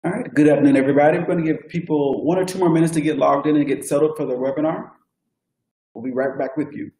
All right, good afternoon, everybody. We're going to give people 1 or 2 more minutes to get logged in and get settled for the webinar. We'll be right back with you.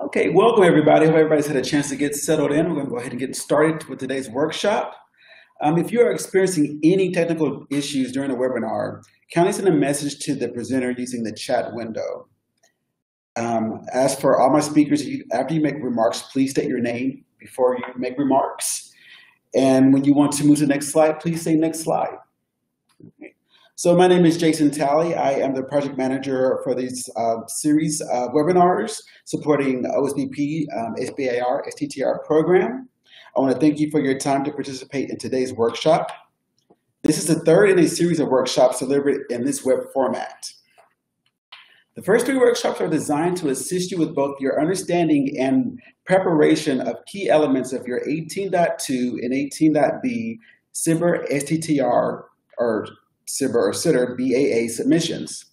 Okay, welcome everybody. Hope everybody's had a chance to get settled in. We're going to go ahead and get started with today's workshop. If you are experiencing any technical issues during the webinar, kindly send a message to the presenter using the chat window. As for all my speakers, after you make remarks, please state your name before you make remarks. And when you want to move to the next slide, please say next slide. Okay. So my name is Jason Talley. I am the project manager for this series of webinars supporting OSBP, SBIR, STTR program. I want to thank you for your time to participate in today's workshop. This is the third in a series of workshops delivered in this web format. The first 3 workshops are designed to assist you with both your understanding and preparation of key elements of your 18.2 and 18.b SBIR, STTR, or SBIR or SITIR BAA submissions.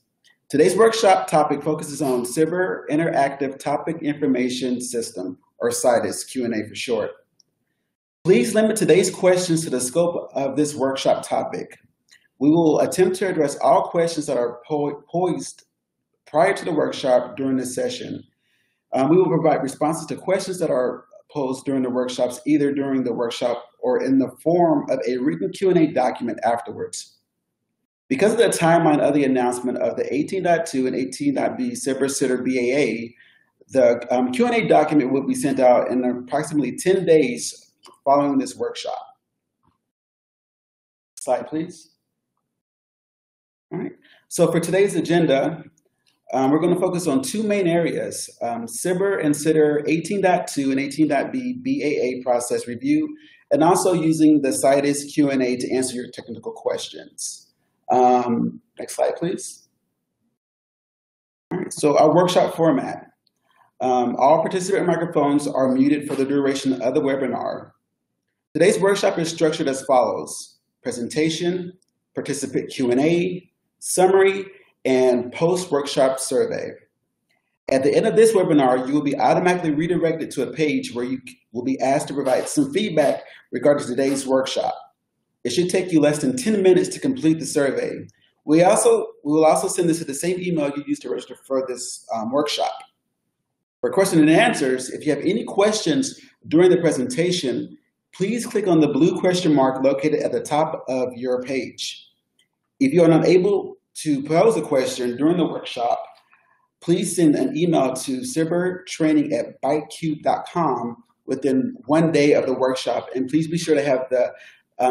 Today's workshop topic focuses on SBIR Interactive Topic Information System, or SITIS, Q&A for short. Please limit today's questions to the scope of this workshop topic. We will attempt to address all questions that are posed prior to the workshop during this session. We will provide responses to questions that are posed during the workshops, either during the workshop or in the form of a written Q&A document afterwards. Because of the timeline of the announcement of the 18.2 and 18.b SBIR SITIR BAA, the Q&A document will be sent out in approximately 10 days following this workshop. Slide, please. All right. So for today's agenda, we're going to focus on 2 main areas, SBIR and SITIR 18.2 and 18.b BAA process review, and also using the SITIS Q&A to answer your technical questions. Next slide, please. All right, so our workshop format. All participant microphones are muted for the duration of the webinar. Today's workshop is structured as follows: presentation, participant Q&A, summary, and post-workshop survey. At the end of this webinar, you will be automatically redirected to a page where you will be asked to provide some feedback regarding today's workshop. It should take you less than 10 minutes to complete the survey. We will also send this to the same email you used to register for this workshop. For questions and answers, if you have any questions during the presentation, please click on the blue question mark located at the top of your page. If you are not able to pose a question during the workshop, please send an email to sbirtraining@bitecube.com within 1 day of the workshop, and please be sure to have the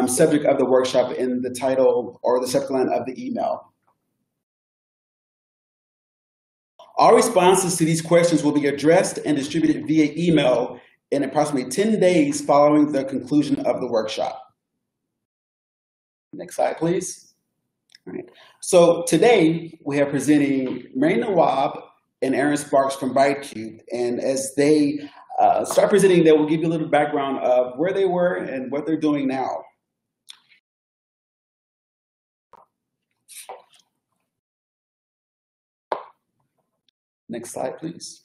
subject of the workshop in the title or the subject line of the email. All responses to these questions will be addressed and distributed via email in approximately 10 days following the conclusion of the workshop. Next slide, please. All right. So today we have presenting Mary Nawab and Aaron Sparks from ByteCube, and as they start presenting, they will give you a little background of where they were and what they're doing now. Next slide, please.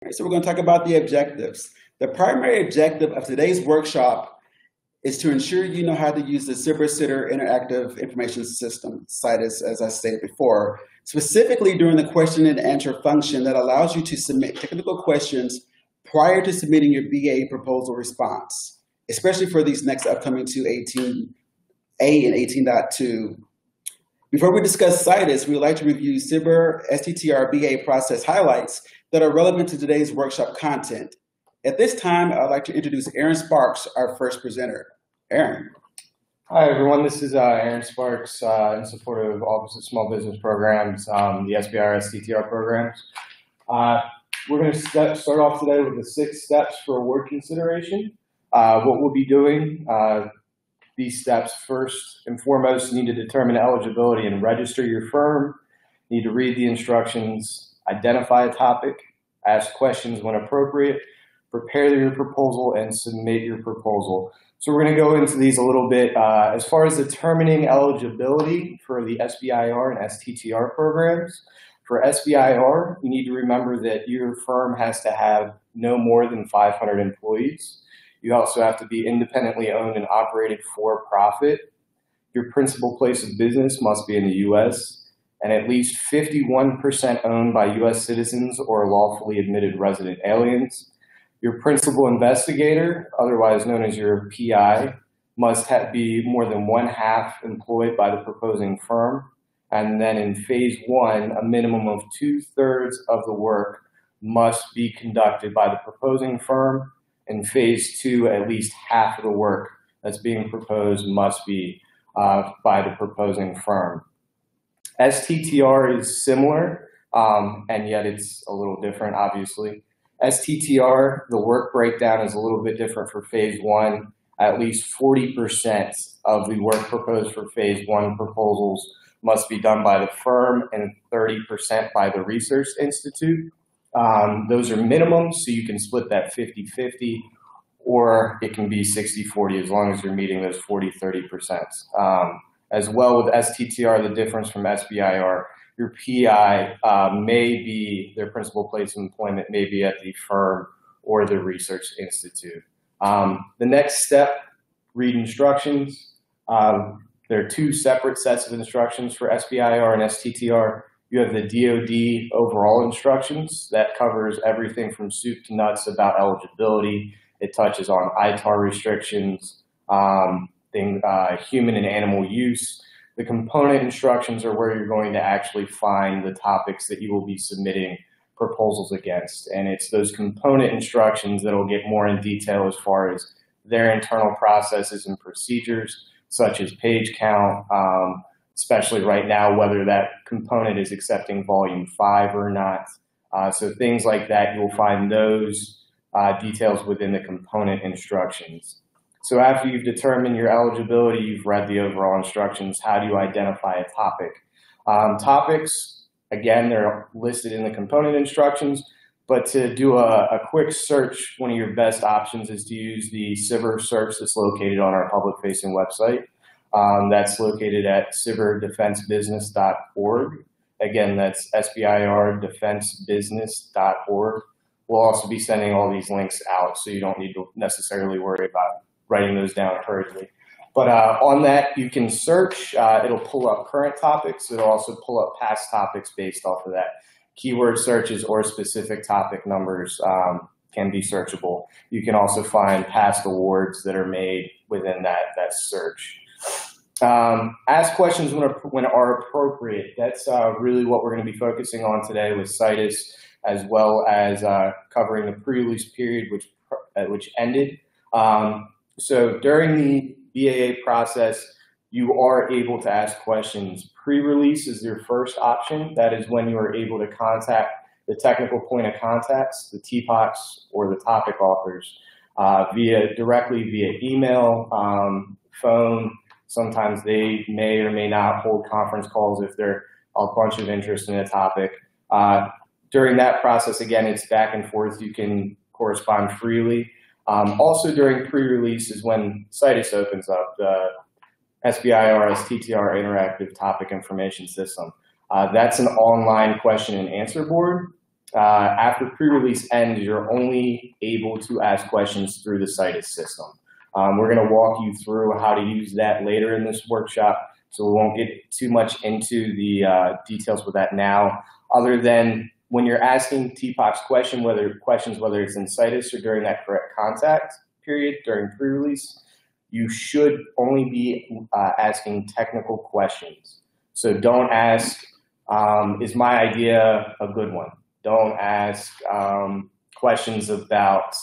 All right, so we're going to talk about the objectives. The primary objective of today's workshop is to ensure you know how to use the SBIR Interactive Information System, SITIS, as I stated before, specifically during the question and answer function that allows you to submit technical questions prior to submitting your BA proposal response, especially for these next upcoming 218A and 18.2. Before we discuss SITIS, we would like to review SBIR STTR BA process highlights that are relevant to today's workshop content. At this time, I'd like to introduce Aaron Sparks, our first presenter. Aaron. Hi, everyone. This is Aaron Sparks in support of Office of Small Business Programs, the SBIR STTR programs. We're going to start off today with the 6 steps for award consideration. What we'll be doing, these steps, first and foremost, you need to determine eligibility and register your firm. You need to read the instructions, identify a topic, ask questions when appropriate, prepare your proposal, and submit your proposal. So we're going to go into these a little bit. As far as determining eligibility for the SBIR and STTR programs, for SBIR, you need to remember that your firm has to have no more than 500 employees. You also have to be independently owned and operated for profit. Your principal place of business must be in the U.S. and at least 51% owned by U.S. citizens or lawfully admitted resident aliens. Your principal investigator, otherwise known as your PI, must be more than 1/2 employed by the proposing firm. And then in phase 1, a minimum of 2/3 of the work must be conducted by the proposing firm. In phase 2, at least half of the work that's being proposed must be by the proposing firm. STTR is similar, and yet it's a little different, obviously. STTR, the work breakdown is a little bit different for phase 1. At least 40% of the work proposed for phase 1 proposals must be done by the firm and 30% by the research institute. Those are minimums, so you can split that 50-50, or it can be 60-40 as long as you're meeting those 40-30%. As well with STTR, the difference from SBIR, your PI may be, their principal place of employment may be at the firm or the research institute. The next step, read instructions. There are 2 separate sets of instructions for SBIR and STTR. You have the DOD overall instructions that covers everything from soup to nuts about eligibility. It touches on ITAR restrictions, human and animal use. The component instructions are where you're going to actually find the topics that you will be submitting proposals against. And it's those component instructions that will get more in detail as far as their internal processes and procedures, such as page count, especially right now, whether that component is accepting volume 5 or not. So things like that, you'll find those details within the component instructions. So after you've determined your eligibility, you've read the overall instructions, how do you identify a topic? Topics, again, they're listed in the component instructions, but to do a quick search, one of your best options is to use the SBIR search that's located on our public-facing website. That's located at sbirdefensebusiness.org. Again, that's SBIRdefensebusiness.org. We'll also be sending all these links out, so you don't need to necessarily worry about writing those down hurriedly. But on that, you can search. It'll pull up current topics. It'll also pull up past topics based off of that. Keyword searches or specific topic numbers can be searchable. You can also find past awards that are made within that search. Ask questions when are appropriate. That's really what we're going to be focusing on today with SITIS, as well as covering the pre-release period, which ended. So during the BAA process, you are able to ask questions. Pre-release is your first option. That is when you are able to contact the technical point of contacts, the TPOCs, or the topic authors directly via email, phone, Sometimes they may or may not hold conference calls if there's a bunch of interest in a topic. During that process, again, it's back and forth. You can correspond freely. Also during pre-release is when SITIS opens up, the SBIR STTR Interactive Topic Information System. That's an online question and answer board. After pre-release ends, you're only able to ask questions through the SITIS system. We're going to walk you through how to use that later in this workshop, so we won't get too much into the details with that now, other than when you're asking TPOC's questions, whether it's in SITIS or during that correct contact period during pre-release, you should only be asking technical questions. So don't ask, is my idea a good one? Don't ask questions about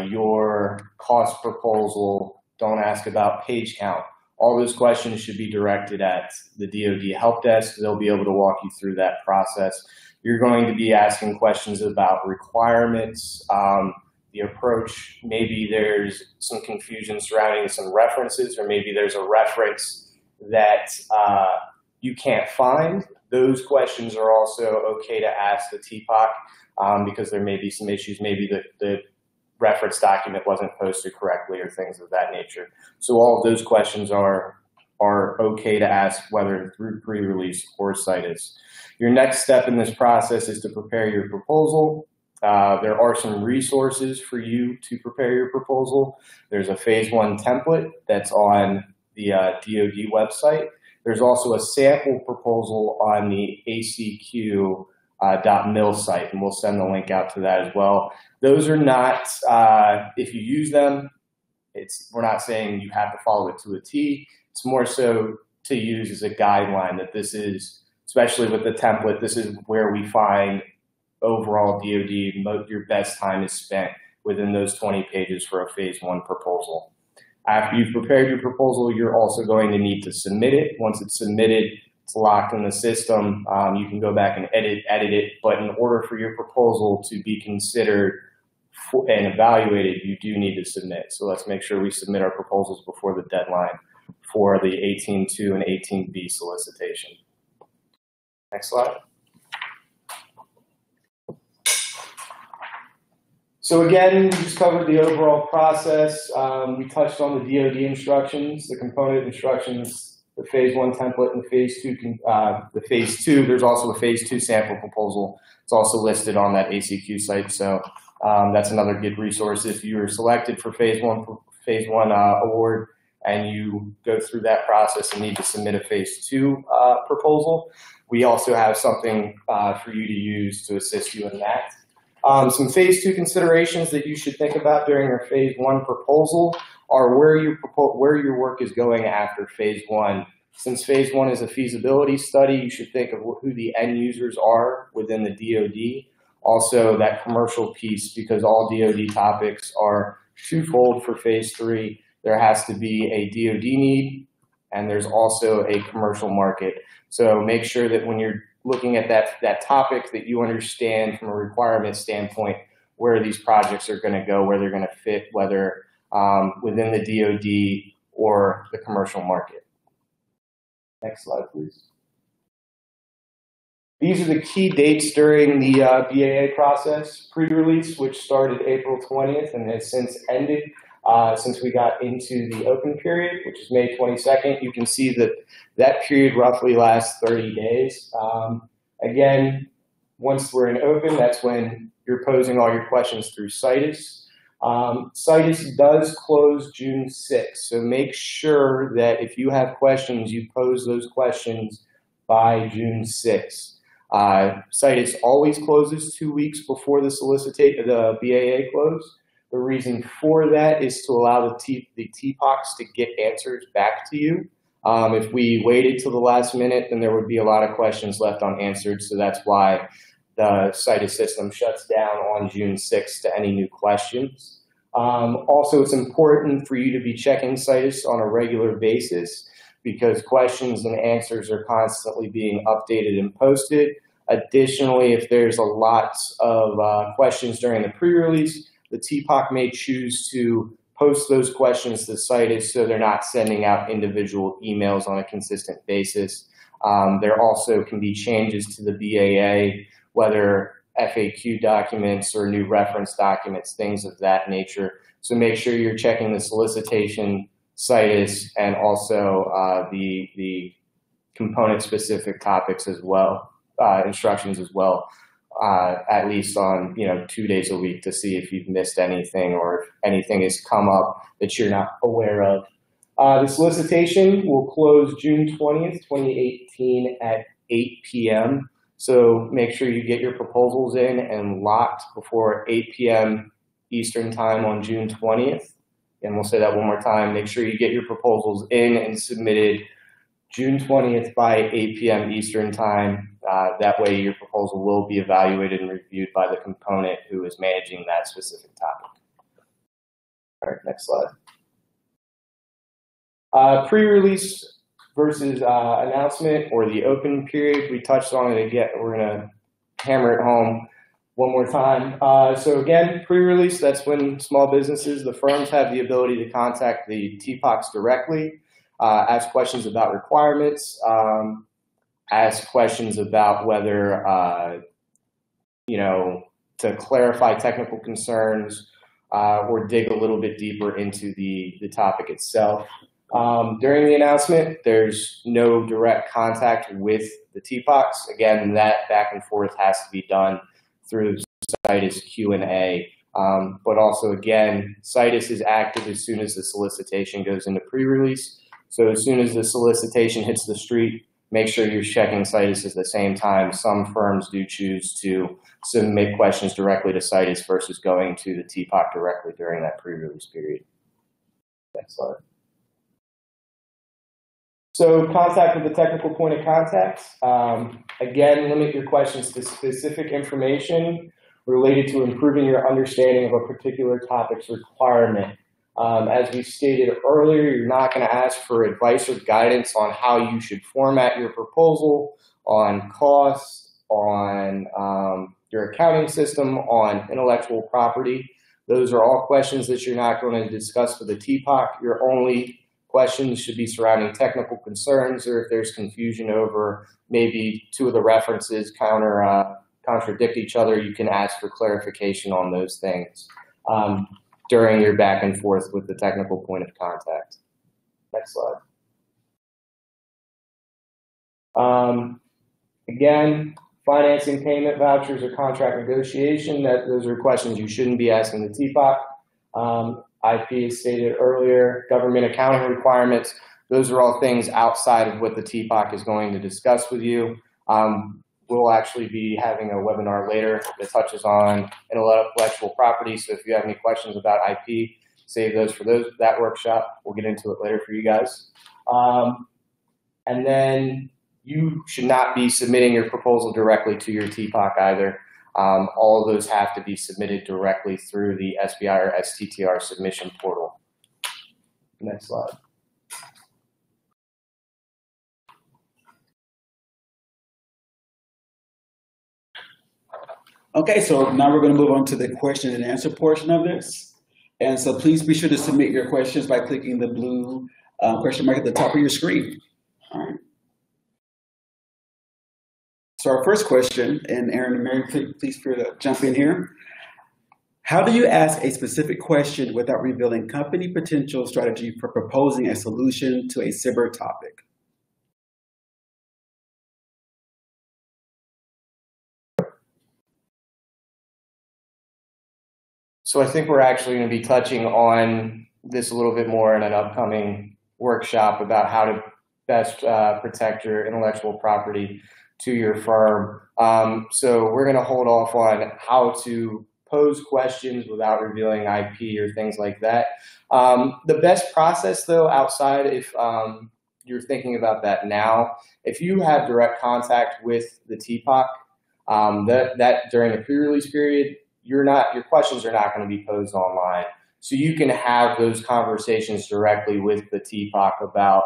your cost proposal. Don't ask about page count. All those questions should be directed at the DOD help desk. They'll be able to walk you through that process. You're going to be asking questions about requirements, the approach. Maybe there's some confusion surrounding some references, or maybe there's a reference that you can't find. Those questions are also okay to ask the TPOC because there may be some issues. Maybe the reference document wasn't posted correctly or things of that nature. So all of those questions are okay to ask, whether through pre-release or SITIS. Your next step in this process is to prepare your proposal. There are some resources for you to prepare your proposal. There's a phase 1 template that's on the DOD website. There's also a sample proposal on the acq.mil site, and we'll send the link out to that as well. Those are not, if you use them, we're not saying you have to follow it to a T. It's more so to use as a guideline that this is, especially with the template, this is where we find overall DOD, your best time is spent within those 20 pages for a phase 1 proposal. After you've prepared your proposal, you're also going to need to submit it. Once it's submitted, it's locked in the system. You can go back and edit it, but in order for your proposal to be considered and evaluated, you do need to submit. So let's make sure we submit our proposals before the deadline for the 18.2 and 18B solicitation. Next slide. So again, we just covered the overall process. We touched on the DOD instructions, the component instructions, the phase 1 template, and the phase 2. There's also a phase 2 sample proposal. It's also listed on that ACQ site. So that's another good resource if you're selected for phase 1 award and you go through that process and need to submit a phase 2 proposal. We also have something for you to use to assist you in that. Some phase 2 considerations that you should think about during your phase 1 proposal are where your work is going after phase 1. Since phase 1 is a feasibility study, you should think of who the end users are within the DOD. Also that commercial piece, because all DOD topics are twofold for phase 3. There has to be a DOD need, and there's also a commercial market. So make sure that when you're looking at that topic, that you understand from a requirement standpoint where these projects are going to go, where they're going to fit, whether within the DOD or the commercial market. Next slide, please. These are the key dates during the BAA process. Pre-release, which started April 20th and has since ended since we got into the open period, which is May 22nd. You can see that that period roughly lasts 30 days. Again, once we're in open, that's when you're posing all your questions through SITIS. SITIS does close June 6th, so make sure that if you have questions, you pose those questions by June 6th. SITIS always closes 2 weeks before the BAA close. The reason for that is to allow the TPOCs to get answers back to you. If we waited till the last minute, then there would be a lot of questions left unanswered, so that's why the SITIS system shuts down on June 6th to any new questions. Also, it's important for you to be checking SITIS on a regular basis because questions and answers are constantly being updated and posted. Additionally, if there's a lot of questions during the pre-release, the TPOC may choose to post those questions to SITIS so they're not sending out individual emails on a consistent basis. There also can be changes to the BAA, whether FAQ documents or new reference documents, things of that nature. So make sure you're checking the solicitation, SITIS, and also the component-specific topics as well, instructions as well, at least on 2 days a week to see if you've missed anything or if anything has come up that you're not aware of. The solicitation will close June 20th, 2018 at 8 p.m. So make sure you get your proposals in and locked before 8 p.m. Eastern time on June 20th. And we'll say that one more time. Make sure you get your proposals in and submitted June 20th by 8 p.m. Eastern time. That way your proposal will be evaluated and reviewed by the component who is managing that specific topic. All right, next slide. Pre-release versus announcement or the open period. We touched on it again. We're going to hammer it home one more time. So again, pre-release, that's when small businesses, the firms have the ability to contact the TPOCs directly, ask questions about requirements, ask questions about whether, to clarify technical concerns or dig a little bit deeper into the topic itself. During the announcement, there's no direct contact with the TPOCs. Again, that back and forth has to be done through SITIS Q&A. But also, again, SITIS is active as soon as the solicitation goes into pre-release. So as soon as the solicitation hits the street, make sure you're checking SITIS at the same time. Some firms do choose to submit questions directly to SITIS versus going to the TPOC directly during that pre-release period. Next slide. So contact with the technical point of contact. Again, limit your questions to specific information related to improving your understanding of a particular topic's requirement. As we stated earlier, you're not going to ask for advice or guidance on how you should format your proposal, on cost, on your accounting system, on intellectual property. Those are all questions that you're not going to discuss with the TPOC. Your only questions should be surrounding technical concerns, or if there's confusion over maybe two of the references contradict each other, you can ask for clarification on those things during your back and forth with the technical point of contact. Next slide. Again, financing, payment, vouchers, or contract negotiation, those are questions you shouldn't be asking the TPOC. IP, as stated earlier, government accounting requirements, those are all things outside of what the TPOC is going to discuss with you. We'll actually be having a webinar later that touches on intellectual property, so if you have any questions about IP, save those for that workshop. We'll get into it later for you guys. And then you should not be submitting your proposal directly to your TPOC either. All of those have to be submitted directly through the SBIR STTR submission portal. Next slide. Okay, so now we're going to move on to the question and answer portion of this. And so please be sure to submit your questions by clicking the blue question mark at the top of your screen. All right. So our first question, and Aaron and Mary, please feel free to jump in here. How do you ask a specific question without revealing company potential strategy for proposing a solution to a SBIR topic? So I think we're actually going to be touching on this a little bit more in an upcoming workshop about how to best protect your intellectual property to your firm. So we're going to hold off on how to pose questions without revealing IP or things like that. The best process, though, outside, if you're thinking about that now, if you have direct contact with the TPOC, that during the pre-release period, your questions are not going to be posed online. So you can have those conversations directly with the TPOC about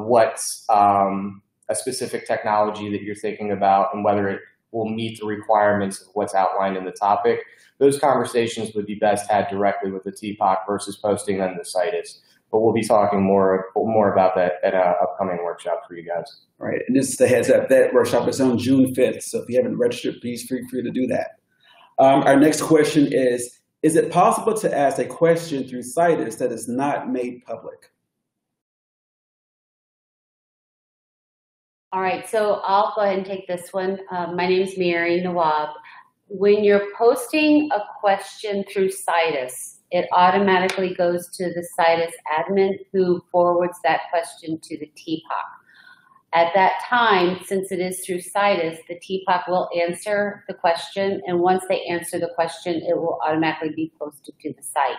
what's a specific technology that you're thinking about and whether it will meet the requirements of what's outlined in the topic. Those conversations would be best had directly with the TPOC versus posting them to SITIS. But we'll be talking more about that at an upcoming workshop for you guys. All right, and just a heads up, that workshop is on June 5th, so if you haven't registered, please feel free to do that. Our next question is it possible to ask a question through SITIS that is not made public? All right, so I'll go ahead and take this one. My name is Mary Nawab. When you're posting a question through SITIS, it automatically goes to the SITIS admin who forwards that question to the TPOC. At that time, since it is through SITIS, the TPOC will answer the question, and once they answer the question, it will automatically be posted to the site.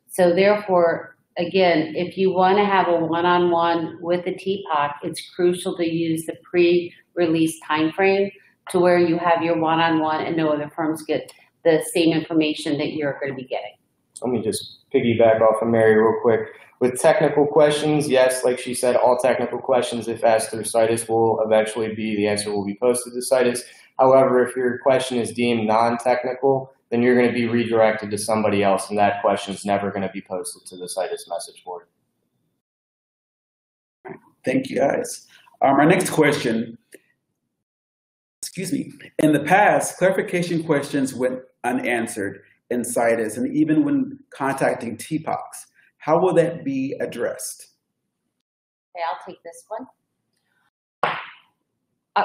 So therefore, again, if you want to have a one-on-one with the TPOC, it's crucial to use the pre-release timeframe to where you have your one-on-one and no other firms get the same information that you're going to be getting. Let me just piggyback off of Mary real quick. With technical questions, yes, like she said, all technical questions, if asked through SITIS, will eventually be, the answer will be posted to SITIS. However, if your question is deemed non-technical, then you're going to be redirected to somebody else, and that question is never going to be posted to the SITIS message board. Thank you, guys. Our next question, in the past, clarification questions went unanswered in SITIS, and even when contacting TPOCs. How will that be addressed? Okay, I'll take this one.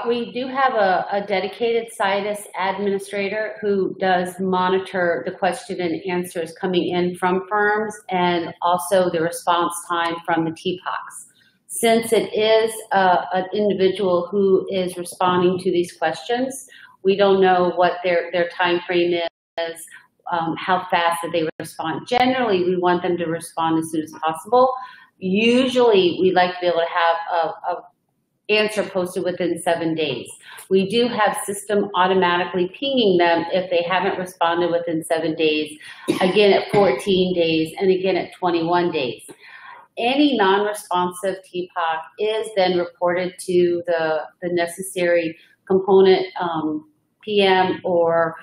We do have a dedicated SITIS administrator who does monitor the question and answers coming in from firms and also the response time from the TPOCs. Since it is an individual who is responding to these questions, we don't know what their time frame is, how fast that they respond. Generally, we want them to respond as soon as possible. Usually, we like to be able to have a answer posted within 7 days. We do have system automatically pinging them if they haven't responded within 7 days, again at 14 days, and again at 21 days. Any non-responsive TPOC is then reported to the necessary component PM or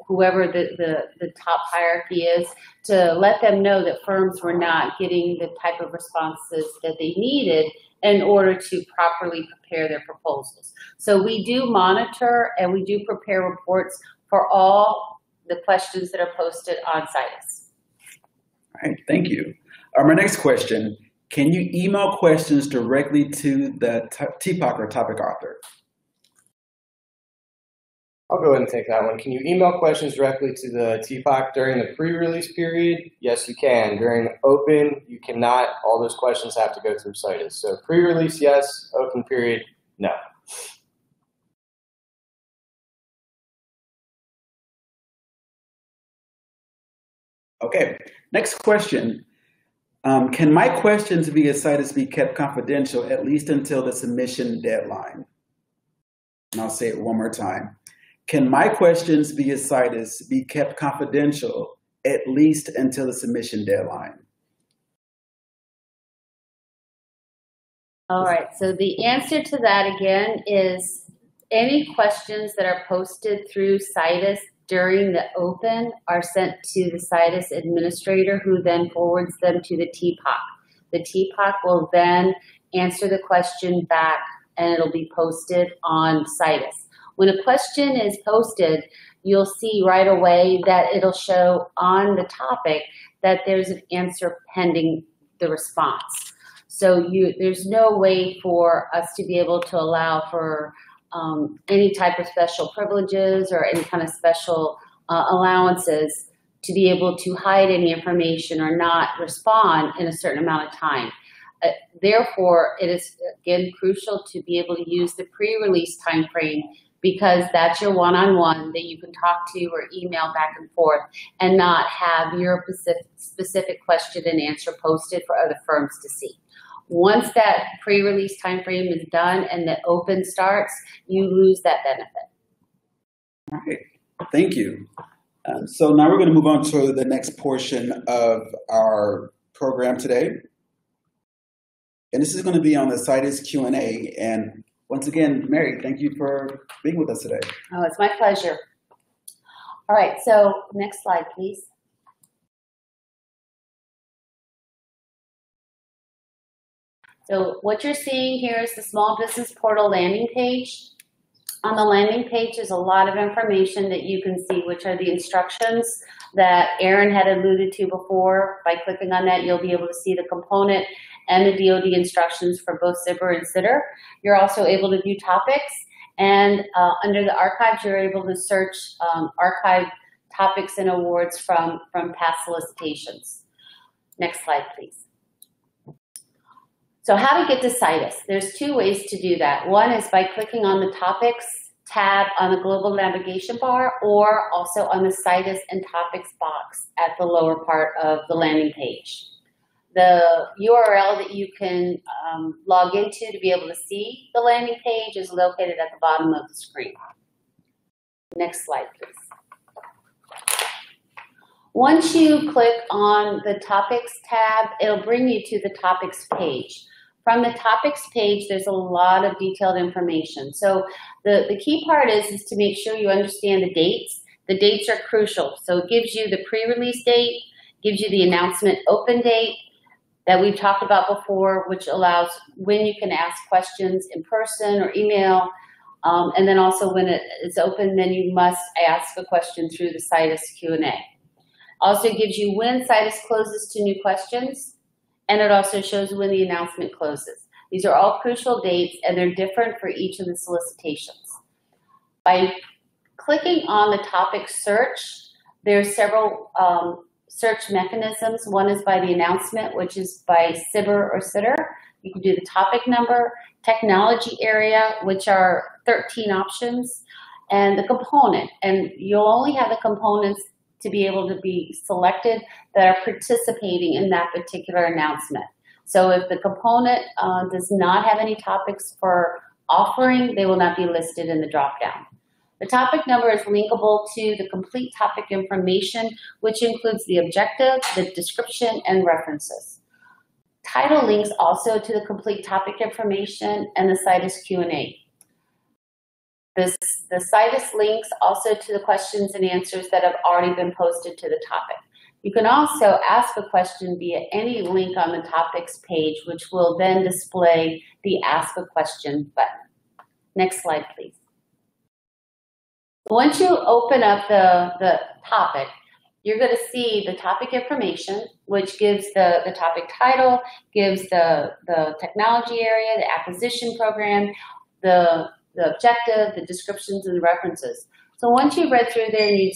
whoever the top hierarchy is, to let them know that firms were not getting the type of responses that they needed in order to properly prepare their proposals. So we do monitor and we do prepare reports for all the questions that are posted on SITIS. All right, thank you. My next question, can you email questions directly to the TPOC or topic author? I'll go ahead and take that one. Can you email questions directly to the TPOC during the pre-release period? Yes, you can. During the open, you cannot. All those questions have to go through SITIS. So pre-release, yes. Open period, no. Okay, next question. Can my questions via SITIS be kept confidential at least until the submission deadline? And I'll say it one more time. Can my questions via SITIS be kept confidential at least until the submission deadline? All right, so the answer to that again is any questions that are posted through SITIS during the open are sent to the SITIS administrator who then forwards them to the TPOC. The TPOC will then answer the question back and it'll be posted on SITIS. When a question is posted, you'll see right away that it'll show on the topic that there's an answer pending the response. So there's no way for us to be able to allow for any type of special privileges or any kind of special allowances to be able to hide any information or not respond in a certain amount of time. Therefore, it is, again, crucial to be able to use the pre-release time frame because that's your one-on-one that you can talk to or email back and forth and not have your specific question and answer posted for other firms to see. Once that pre-release time frame is done and the open starts, you lose that benefit. All right, thank you. So now we're going to move on to the next portion of our program today. And this is going to be on the SITIS Q&A. And Once again, Mary, thank you for being with us today. Oh, it's my pleasure. All right, so next slide, please. So what you're seeing here is the Small Business Portal landing page. On the landing page is a lot of information that you can see, which are the instructions that Aaron had alluded to before. By clicking on that, you'll be able to see the component and the DOD instructions for both SBIR and STTR. You're also able to view topics, and under the archives, you're able to search archive topics and awards from past solicitations. Next slide, please. So how to get to SITIS? There's two ways to do that. One is by clicking on the Topics tab on the global navigation bar, or also on the SITIS and Topics box at the lower part of the landing page. The URL that you can log into to be able to see the landing page is located at the bottom of the screen. Next slide, please. Once you click on the Topics tab, it'll bring you to the Topics page. From the Topics page, there's a lot of detailed information. So the key part is to make sure you understand the dates. The dates are crucial. So it gives you the pre-release date, gives you the announcement open date that we've talked about before, which allows when you can ask questions in person or email. And then also when it's open, then you must ask a question through the SITIS Q&A. Also gives you when SITIS closes to new questions, and it also shows when the announcement closes. These are all crucial dates, and they're different for each of the solicitations. By clicking on the topic search, there are several search mechanisms. One is by the announcement, which is by SBIR or STTR. You can do the topic number, technology area, which are 13 options, and the component. And you'll only have the components to be able to be selected that are participating in that particular announcement. So if the component does not have any topics for offering, they will not be listed in the dropdown. The topic number is linkable to the complete topic information, which includes the objective, the description, and references. Title links also to the complete topic information and the SITIS Q&A. The SITIS links also to the questions and answers that have already been posted to the topic. You can also ask a question via any link on the topics page, which will then display the Ask a Question button. Next slide, please. Once you open up the topic, you're going to see the topic information, which gives the topic title, gives the technology area, the acquisition program, the objective, the descriptions, and the references. So once you've read through there and you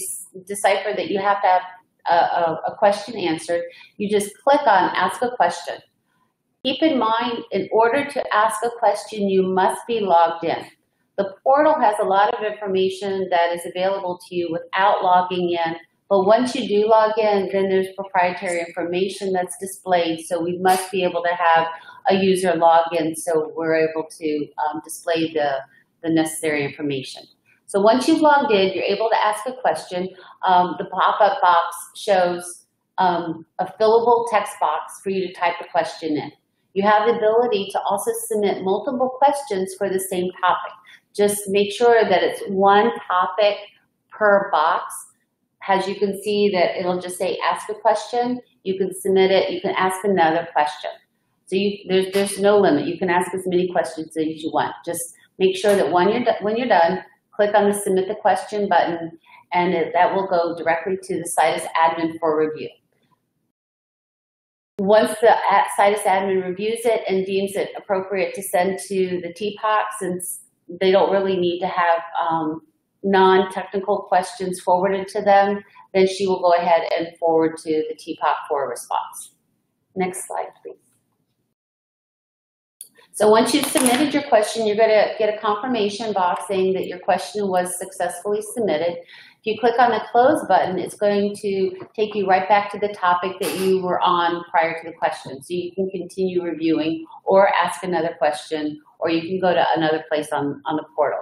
decipher that you have to have a question answered, you just click on Ask a Question. Keep in mind, in order to ask a question, you must be logged in. The portal has a lot of information that is available to you without logging in, but once you do log in, then there's proprietary information that's displayed, so we must be able to have a user login so we're able to display the necessary information. So once you've logged in, you're able to ask a question. The pop-up box shows a fillable text box for you to type a question in. You have the ability to also submit multiple questions for the same topic. Just make sure that it's one topic per box. As you can see that it'll just say ask a question. You can submit it. You can ask another question. So there's no limit. You can ask as many questions as you want. Just make sure that when you're done, click on the Submit the Question button, and that will go directly to the SITIS admin for review. Once the SITIS admin reviews it and deems it appropriate to send to the TPOC, since they don't really need to have non-technical questions forwarded to them, then she will go ahead and forward to the TPOC for a response. Next slide, please. So once you've submitted your question, you're going to get a confirmation box saying that your question was successfully submitted. If you click on the Close button, it's going to take you right back to the topic that you were on prior to the question. So you can continue reviewing or ask another question, or you can go to another place on the portal.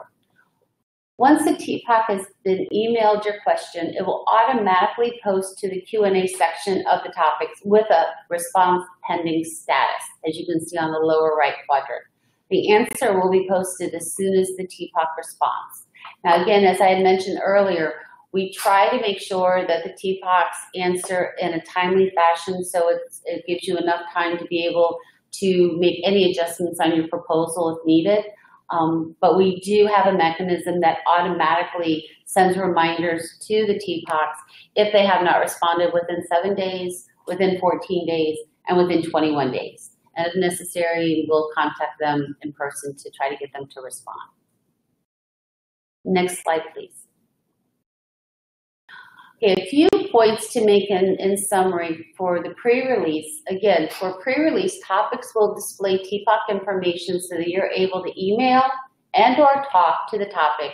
Once the TPOC has been emailed your question, it will automatically post to the Q&A section of the topics with a response pending status, as you can see on the lower right quadrant. The answer will be posted as soon as the TPOC responds. Now, again, as I had mentioned earlier, we try to make sure that the TPOCs answer in a timely fashion so it gives you enough time to be able to make any adjustments on your proposal if needed. But we do have a mechanism that automatically sends reminders to the TPOCs if they have not responded within 7 days, within 14 days, and within 21 days. And if necessary, we'll contact them in person to try to get them to respond. Next slide, please. Okay, a few points to make in summary for the pre-release. Again, for pre-release, topics will display TPOC information so that you're able to email and or talk to the topic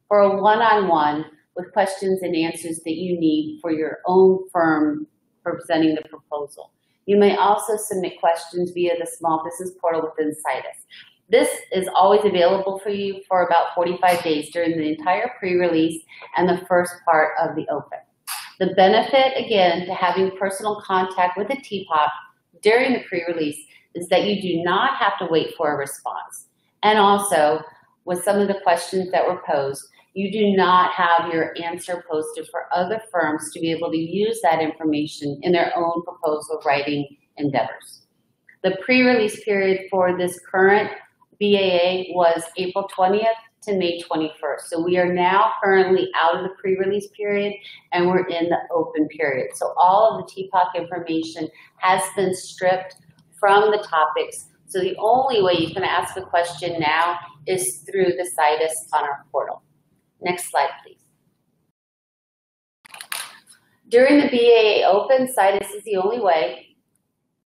for a one-on-one with questions and answers that you need for your own firm for presenting the proposal. You may also submit questions via the small business portal within SITIS. This is always available for you for about 45 days during the entire pre-release and the first part of the open. The benefit, again, to having personal contact with the TPOC during the pre-release is that you do not have to wait for a response. And also, with some of the questions that were posed, you do not have your answer posted for other firms to be able to use that information in their own proposal writing endeavors. The pre-release period for this current BAA was April 20th to May 21st. So we are now currently out of the pre-release period and we're in the open period. So all of the TPOC information has been stripped from the topics. So the only way you can ask a question now is through the SITIS on our portal. Next slide, please. During the BAA open, SITIS is the only way.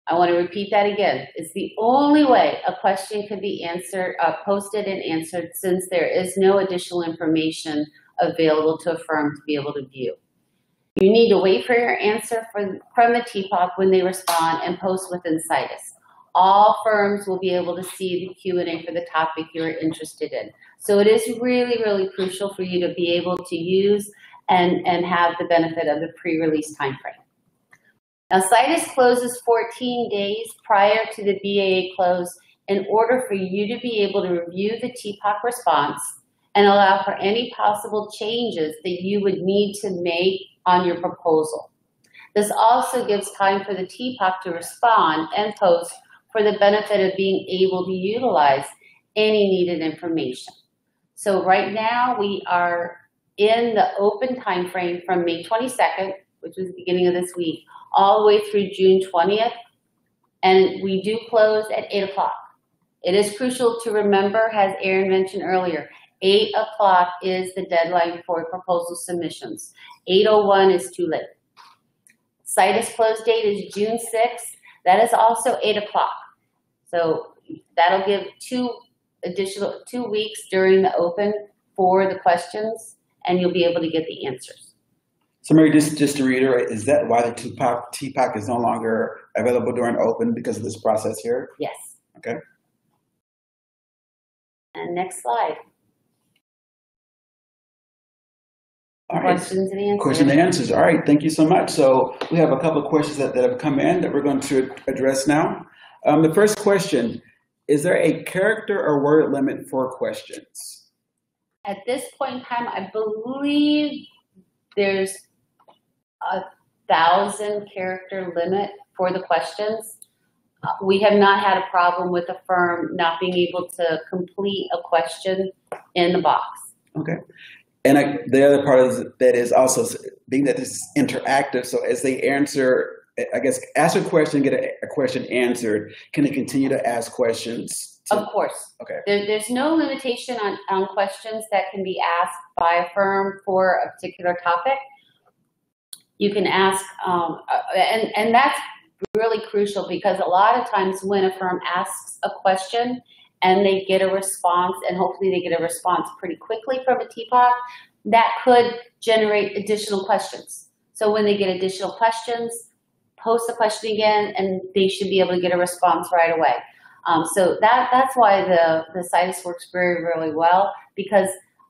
I want to repeat that again. It's the only way a question can be answered, posted and answered, since there is no additional information available to a firm to be able to view. You need to wait for your answer from the TPOC when they respond and post within SITIS. All firms will be able to see the Q&A for the topic you're interested in. So it is really, really crucial for you to be able to use and have the benefit of the pre-release timeframe. Now, SITIS closes 14 days prior to the BAA close in order for you to be able to review the TPOC response and allow for any possible changes that you would need to make on your proposal. This also gives time for the TPOC to respond and post for the benefit of being able to utilize any needed information. So right now we are in the open time frame from May 22nd, which was the beginning of this week, all the way through June 20th, and we do close at 8 o'clock. It is crucial to remember, as Aaron mentioned earlier, 8 o'clock is the deadline for proposal submissions. 8:01 is too late. SITIS close date is June 6th. That is also 8 o'clock. So that'll give 2 weeks during the open for the questions, and you'll be able to get the answers. So Mary, just to reiterate, is that why the TPOC is no longer available during open because of this process here? Yes. Okay. And next slide. All right. Questions and answers. Questions and answers. All right. Thank you so much. So we have a couple of questions that have come in that we're going to address now. The first question, is there a character or word limit for questions? At this point in time, I believe there's a 1,000-character limit for the questions. We have not had a problem with a firm not being able to complete a question in the box. Okay. And the other part is that is also being that this is interactive. So as they answer, I guess, ask a question, get a question answered, can they continue to ask questions? Of course. Okay. There's no limitation on questions that can be asked by a firm for a particular topic. You can ask, and that's really crucial because a lot of times when a firm asks a question and they get a response, and hopefully they get a response pretty quickly from a TPOC, that could generate additional questions. So when they get additional questions, post the question again, and they should be able to get a response right away. So that's why the SITIS works very, really well, because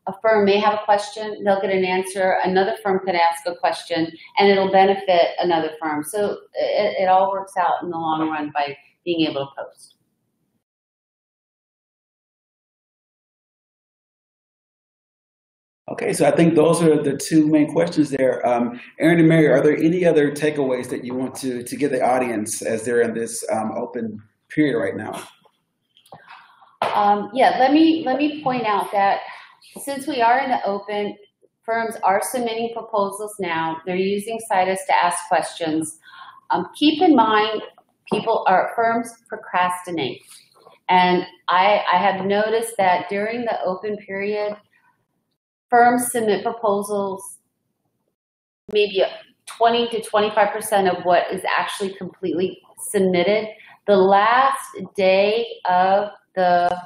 a firm may have a question, they'll get an answer, another firm can ask a question, and it'll benefit another firm. So it all works out in the long run by being able to post. Okay, so I think those are the two main questions there. Aaron and Mary, are there any other takeaways that you want to give the audience as they're in this open period right now? Yeah, let me point out that since we are in the open, firms are submitting proposals now. They're using SITIS to ask questions. Keep in mind, firms procrastinate. And I have noticed that during the open period, firms submit proposals, maybe 20 to 25% of what is actually completely submitted. The last day of the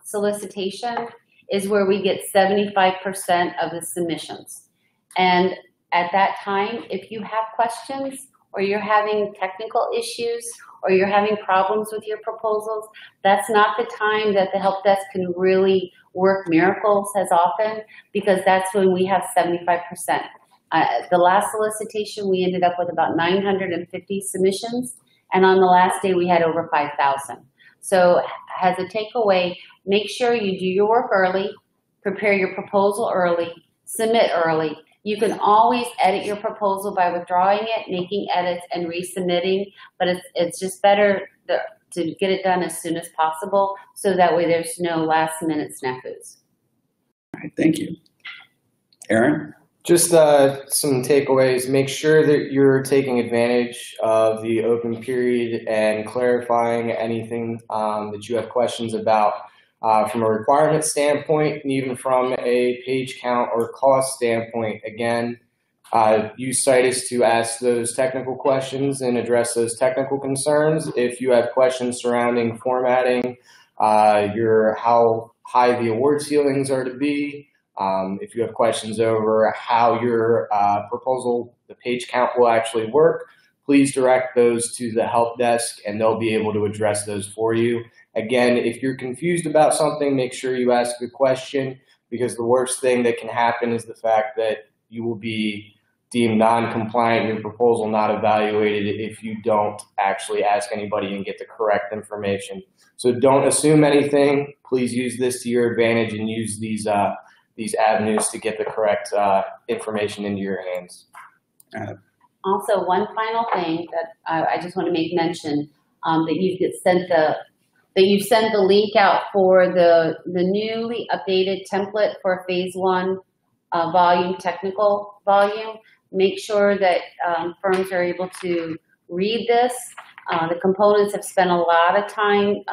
solicitation is where we get 75% of the submissions. And at that time, if you have questions or you're having technical issues or you're having problems with your proposals, that's not the time that the help desk can really work miracles as often, because that's when we have 75%. The last solicitation, we ended up with about 950 submissions, and on the last day we had over 5,000. So as a takeaway, make sure you do your work early, prepare your proposal early, submit early. You can always edit your proposal by withdrawing it, making edits, and resubmitting, but it's just better to get it done as soon as possible, so that way there's no last-minute snafus. All right, thank you. Aaron? Just some takeaways. Make sure that you're taking advantage of the open period and clarifying anything that you have questions about from a requirement standpoint, and even from a page count or cost standpoint. Again, use SITIS to ask those technical questions and address those technical concerns. If you have questions surrounding formatting, how high the award ceilings are to be, if you have questions over how your proposal, the page count will actually work, please direct those to the help desk and they'll be able to address those for you. Again, if you're confused about something, make sure you ask a question, because the worst thing that can happen is the fact that you will be deemed non-compliant, your proposal not evaluated, if you don't actually ask anybody and get the correct information. So don't assume anything. Please use this to your advantage and use these avenues to get the correct information into your hands. Also, one final thing that I just want to make mention, that you've sent the link out for the newly updated template for phase 1 technical volume. Make sure that firms are able to read this. The components have spent a lot of time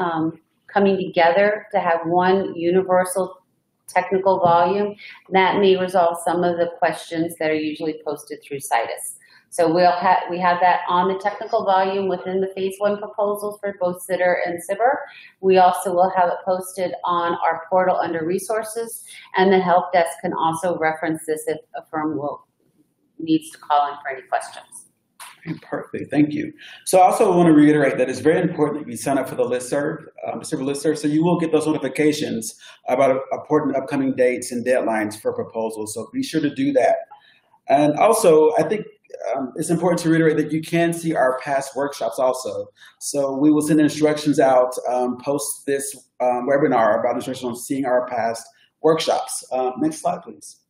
coming together to have one universal technical volume. That may resolve some of the questions that are usually posted through SITIS. So we have that on the technical volume within the phase 1 proposals for both SITR and SBIR. We also will have it posted on our portal under resources, and the help desk can also reference this if a firm needs to call in for any questions. Okay, perfect, thank you. So I also want to reiterate that it's very important that you sign up for the listserv, so you will get those notifications about important upcoming dates and deadlines for proposals. So be sure to do that. And also, I think it's important to reiterate that you can see our past workshops also. So we will send instructions out post this webinar about instructions on seeing our past workshops. Next slide, please.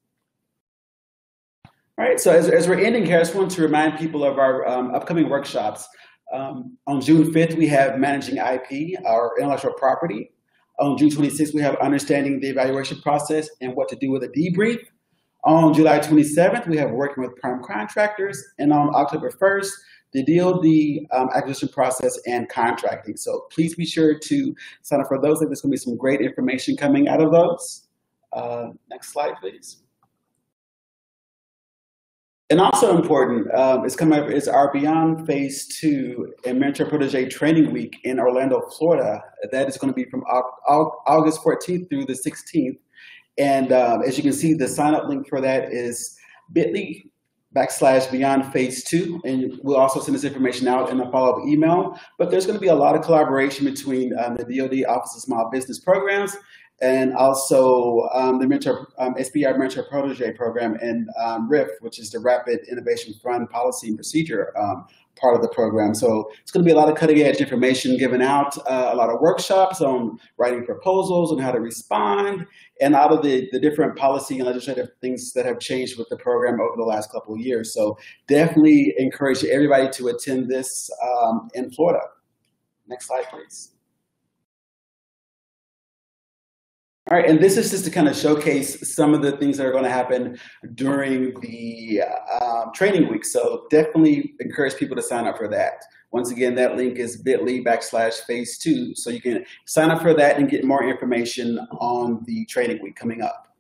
All right, so as we're ending here, I just want to remind people of our upcoming workshops. On June 5th, we have Managing IP, our intellectual property. On June 26th, we have Understanding the Evaluation Process and What to Do with a Debrief. On July 27th, we have Working with Prime Contractors. And on October 1st, the DOD acquisition process and contracting. So please be sure to sign up for those. There's going to be some great information coming out of those. Next slide, please. And also important, is our Beyond Phase 2 and Mentor Protégé Training Week in Orlando, Florida. That is going to be from August 14th through the 16th. And as you can see, the sign-up link for that is bit.ly/Beyond Phase 2. And we'll also send this information out in a follow-up email. But there's going to be a lot of collaboration between the DOD Office of Small Business Programs and also the SBIR Mentor Protégé program and RIF, which is the Rapid Innovation Fund Policy and Procedure part of the program. So it's going to be a lot of cutting edge information given out, a lot of workshops on writing proposals and how to respond, and out of the different policy and legislative things that have changed with the program over the last couple of years. So definitely encourage everybody to attend this in Florida. Next slide, please. All right, and this is just to kind of showcase some of the things that are going to happen during the training week. So definitely encourage people to sign up for that. Once again, that link is bit.ly/phase2. So you can sign up for that and get more information on the training week coming up.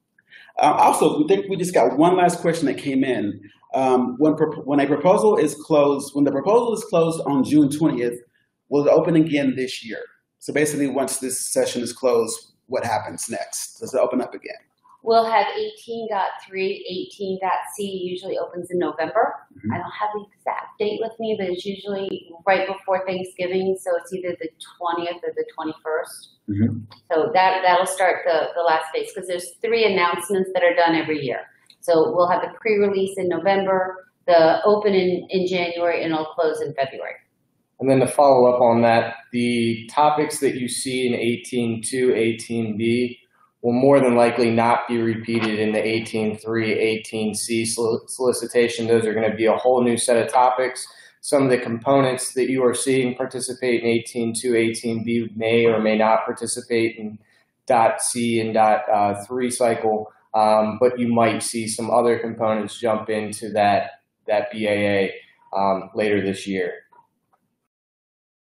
Also, we think we just got one last question that came in. When a proposal is closed, when the proposal is closed on June 20th, will it open again this year? So basically, once this session is closed, what happens next? Does it open up again? We'll have 18.3, 18.c usually opens in November. Mm-hmm. I don't have the exact date with me, but it's usually right before Thanksgiving, so it's either the 20th or the 21st. Mm-hmm. So that'll start the last phase, because there's 3 announcements that are done every year. So we'll have the pre-release in November, the open in January, and it'll close in February. And then to follow up on that, the topics that you see in 18.2, 18b will more than likely not be repeated in the 18.3, 18c solicitation. Those are going to be a whole new set of topics. Some of the components that you are seeing participate in 18.2, 18b may or may not participate in .c and .3 cycle, but you might see some other components jump into that BAA later this year.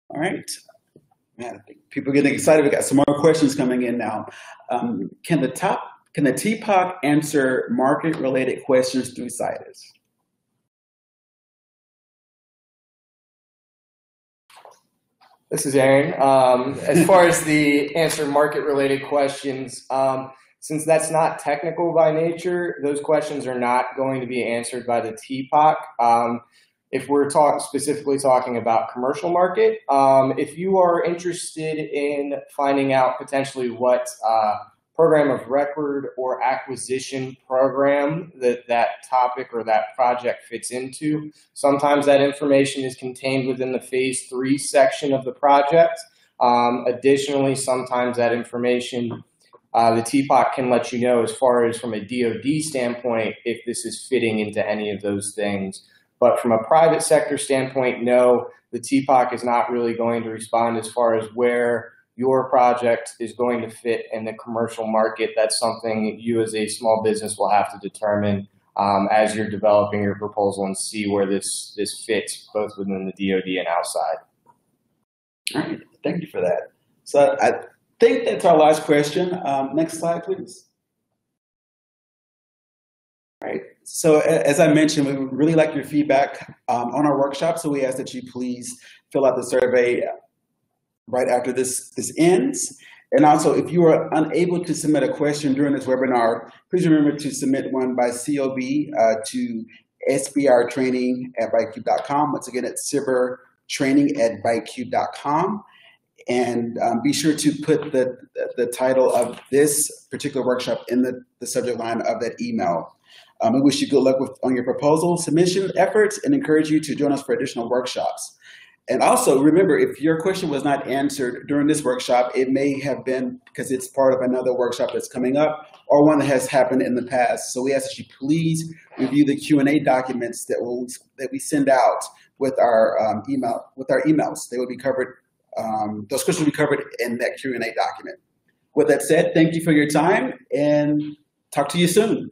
All right. Man, I think people are getting excited. We got some more questions coming in now. Can the TPOC answer market-related questions through SITIS? This is Aaron. As far as the answer market-related questions, since that's not technical by nature, those questions are not going to be answered by the TPOC. If we're specifically talking about commercial market, if you are interested in finding out potentially what program of record or acquisition program that topic or that project fits into, sometimes that information is contained within the phase 3 section of the project. Additionally, sometimes that information, the TPOC can let you know as far as from a DOD standpoint if this is fitting into any of those things. But from a private sector standpoint, no, the TPOC is not really going to respond as far as where your project is going to fit in the commercial market. That's something you as a small business will have to determine as you're developing your proposal and see where this fits both within the DOD and outside. All right, thank you for that. So I think that's our last question. Next slide, please. All right. So as I mentioned, we would really like your feedback on our workshop. So we ask that you please fill out the survey right after this ends. And also, if you are unable to submit a question during this webinar, please remember to submit one by COB to SBIR@bytecube.com. Once again, it's SBIR@bytecube.com. And be sure to put the title of this particular workshop in the subject line of that email. We wish you good luck on your proposal submission efforts and encourage you to join us for additional workshops. And also remember, if your question was not answered during this workshop, it may have been because it's part of another workshop that's coming up or one that has happened in the past. So we ask that you please review the Q&A documents that we send out with our emails. They will be covered. Those questions will be covered in that Q&A document. With that said, thank you for your time and talk to you soon.